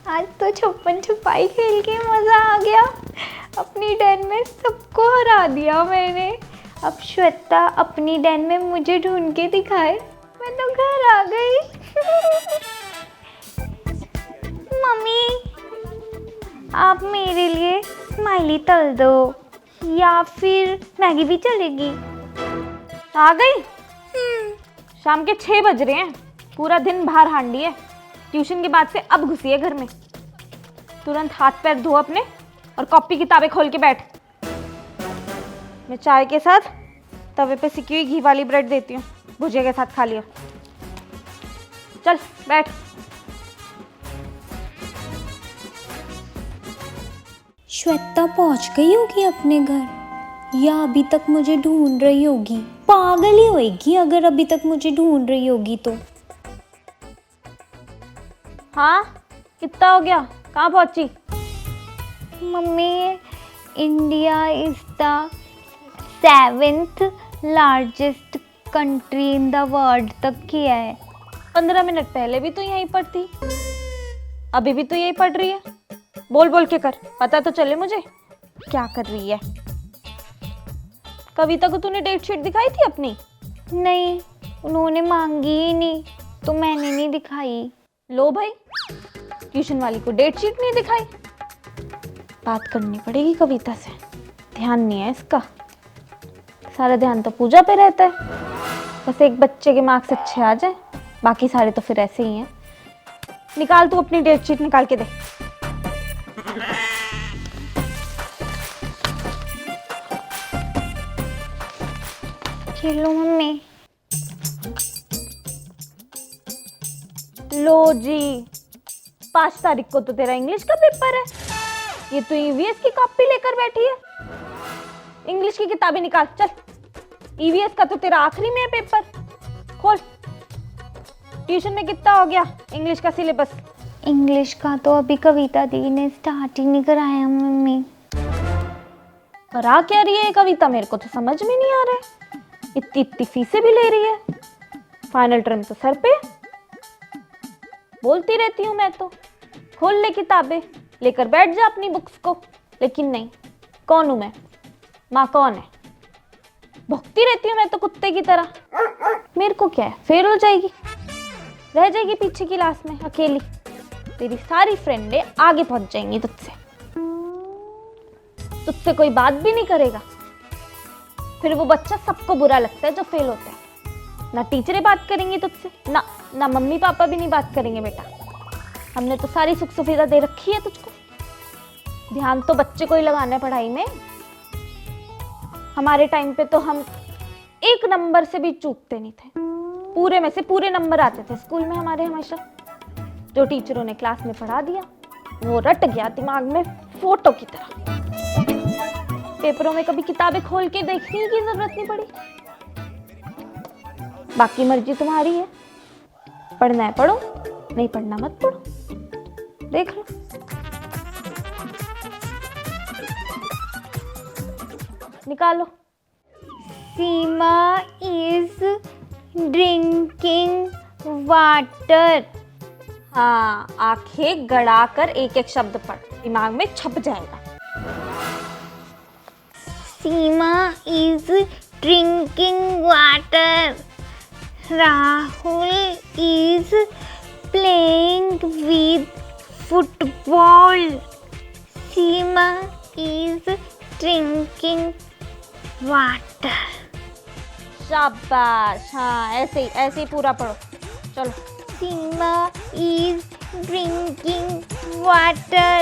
आज तो छुपन छुपाई खेल के मजा आ गया। अपनी डेन में सबको हरा दिया मैंने। अब श्वेता अपनी डेन में मुझे ढूंढ के दिखाए। मैं तो घर आ गई। मम्मी, आप मेरे लिए स्माइली तल दो या फिर मैगी भी चलेगी। आ गई? शाम के 6 बज रहे हैं, पूरा दिन बाहर हांडी है। ट्यूशन के बाद से अब घुसी है घर में। तुरंत हाथ पैर धो अपने और कॉपी किताबें खोल के बैठ। मैं चाय के साथ तवे पे सिकी हुई घी वाली ब्रेड देती हूँ, भुजिया के साथ खा लियो। चल बैठ। श्वेता पहुंच गई होगी अपने घर या अभी तक मुझे ढूंढ रही होगी। पागल ही होगी अगर अभी तक मुझे ढूंढ रही होगी तो। हाँ, कितना हो गया? कहाँ पहुंची? Mummy, India is the 7th largest country in the world तक किया है। 15 मिनट पहले भी तो यहीं पर थी, अभी भी तो यहीं पढ़ रही है। बोल बोल के कर, पता तो चले मुझे क्या कर रही है। कविता को तूने डेट शीट दिखाई थी अपनी? नहीं, उन्होंने मांगी ही नहीं तो मैंने नहीं दिखाई। लो भाई, ट्यूशन वाली को डेट शीट नहीं दिखाई। बात करनी पड़ेगी कविता से, ध्यान नहीं है इसका। सारा ध्यान तो पूजा पे रहता है। बस एक बच्चे के मार्क्स अच्छे आ जाए, बाकी सारे तो फिर ऐसे ही हैं। निकाल तू अपनी डेट शीट, निकाल के दे। चलो मम्मी। लो जी, 5 तारीख को तो तेरा इंग्लिश का पेपर है। ये तो ईवीएस की कॉपी लेकर बैठी है। इंग्लिश की किताबें निकाल चल। ईवीएस का तो तेरा आखिरी में है पेपर। खोल। ट्यूशन में कितना हो गया इंग्लिश का सिलेबस? इंग्लिश का तो अभी कविता दी ने स्टार्ट ही नहीं कराया मम्मी। करा क्या रही है कविता? मेरे को तो समझ में नहीं आ रहा है। इतनी इतनी फीसें भी ले रही है, फाइनल टर्म तो सर पे। बोलती रहती हूँ मैं तो, खोल ले किताबें, लेकर बैठ जा अपनी बुक्स को। लेकिन नहीं, कौन हूं मैं? माँ कौन है? भुगती रहती हूँ मैं तो कुत्ते की तरह। मेरे को क्या है, फेल हो जाएगी, रह जाएगी पीछे की क्लास में अकेली। तेरी सारी फ्रेंडें आगे पहुंच जाएंगी तुझसे। तुझसे कोई बात भी नहीं करेगा। फिर वो बच्चा सबको बुरा लगता है जो फेल होता है। ना टीचरें बात करेंगी तुझसे, ना मम्मी पापा भी नहीं बात करेंगे बेटा। हमने तो सारी सुख सुविधा दे रखी है तुझको। ध्यान तो बच्चे को ही लगाना है पढ़ाई में। हमारे टाइम पे तो हम 1 नंबर से भी चूकते नहीं थे। पूरे में से पूरे नंबर आते थे स्कूल में हमारे हमेशा। जो टीचरों ने क्लास में पढ़ा दिया वो रट गया दिमाग में फोटो की तरह। पेपरों में कभी किताबें खोल के देखने की जरूरत नहीं पड़ी। बाकी मर्जी तुम्हारी है, पढ़ना है पढ़ो, नहीं पढ़ना मत पढ़ो। देख लो। निकालो। सीमा इज ड्रिंकिंग वाटर। हाँ, आंखें गड़ा कर एक एक शब्द पढ़, दिमाग में छप जाएगा। Seema is drinking water. Rahul is playing with football. Seema is drinking water. शाबाश, हाँ ऐसे ही पूरा पढ़ो। चलो। Seema is drinking water.